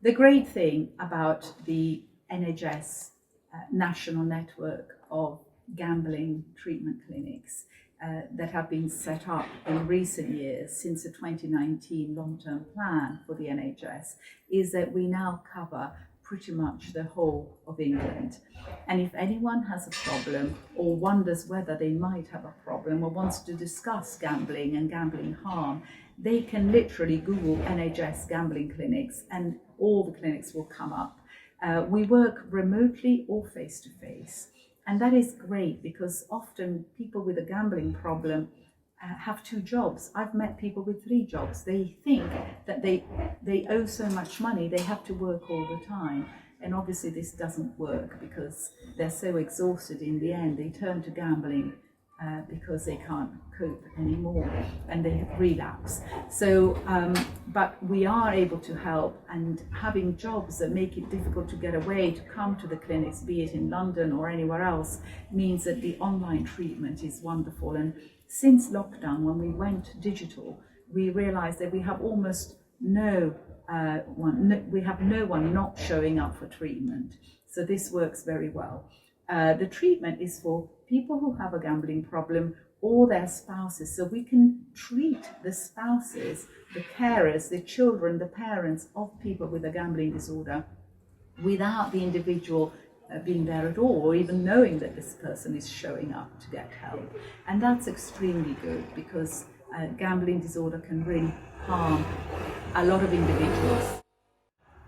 The great thing about the NHS national network of gambling treatment clinics that have been set up in recent years since the 2019 long-term plan for the NHS is that we now cover pretty much the whole of England. And if anyone has a problem or wonders whether they might have a problem or wants to discuss gambling and gambling harm, they can literally Google NHS gambling clinics and all the clinics will come up. We work remotely or face-to-face. And that is great because often people with a gambling problem have 2 jobs. I've met people with 3 jobs. They think that they owe so much money, they have to work all the time. And obviously this doesn't work because they're so exhausted in the end, they turn to gambling because they can't cope anymore and they relapse. So, but we are able to help, and having jobs that make it difficult to get away to come to the clinics, be it in London or anywhere else, means that the online treatment is wonderful. And since lockdown, when we went digital, we realized that we have almost no one not showing up for treatment. So this works very well. The treatment is for people who have a gambling problem or their spouses. So we can treat the spouses, the carers, the children, the parents of people with a gambling disorder without the individual being there at all, or even knowing that this person is showing up to get help. And that's extremely good because gambling disorder can really harm a lot of individuals.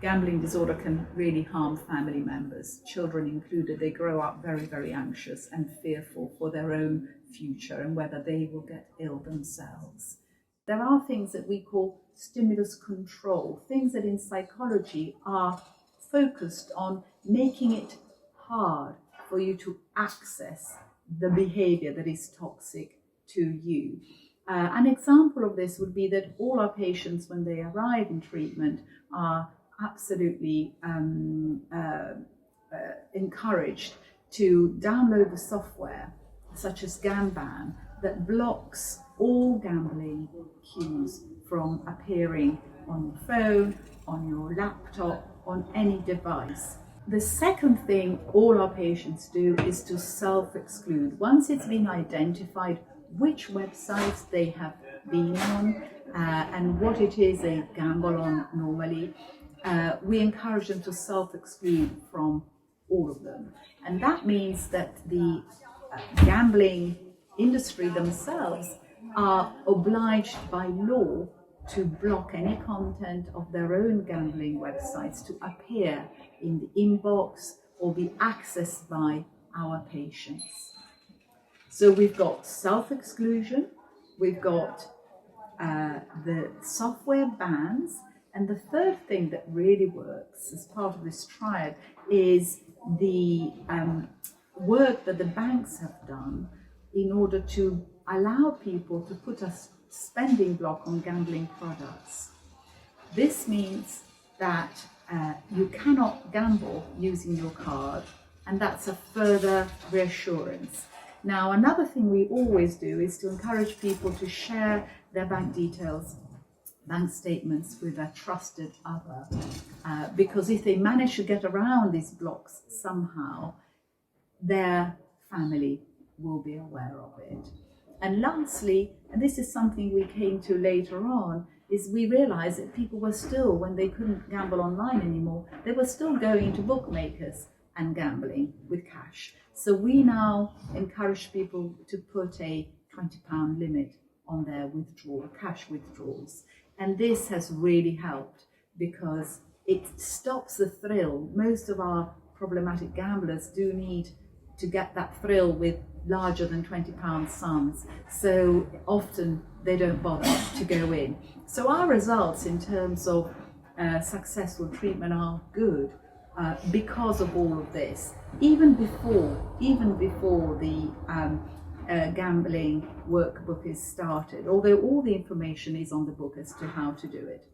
Gambling disorder can really harm family members, children included. They grow up very, very anxious and fearful for their own future and whether they will get ill themselves. There are things that we call stimulus control, things that in psychology are focused on making it hard for you to access the behavior that is toxic to you. An example of this would be that all our patients, when they arrive in treatment, are absolutely encouraged to download the software such as Gamban that blocks all gambling cues from appearing on your phone, on your laptop, on any device. The second thing all our patients do is to self-exclude. Once it's been identified which websites they have been on and what it is they gamble on normally, we encourage them to self-exclude from all of them. And that means that the gambling industry themselves are obliged by law to block any content of their own gambling websites to appear in the inbox or be accessed by our patients. So we've got self-exclusion, we've got the software bans, and the third thing that really works as part of this triad is the work that the banks have done in order to allow people to put a spending block on gambling products. This means that you cannot gamble using your card, and that's a further reassurance. Now, another thing we always do is to encourage people to share their bank details, bank statements with a trusted other, because if they manage to get around these blocks somehow, their family will be aware of it. And lastly, and this is something we came to later on, is we realized that people were still, when they couldn't gamble online anymore, they were still going to bookmakers and gambling with cash. So we now encourage people to put a £20 limit on their cash withdrawals. And this has really helped because it stops the thrill. Most of our problematic gamblers do need to get that thrill with larger than £20 sums. So often they don't bother to go in. So our results in terms of successful treatment are good because of all of this. Even before the gambling workbook is started, although all the information is on the book as to how to do it.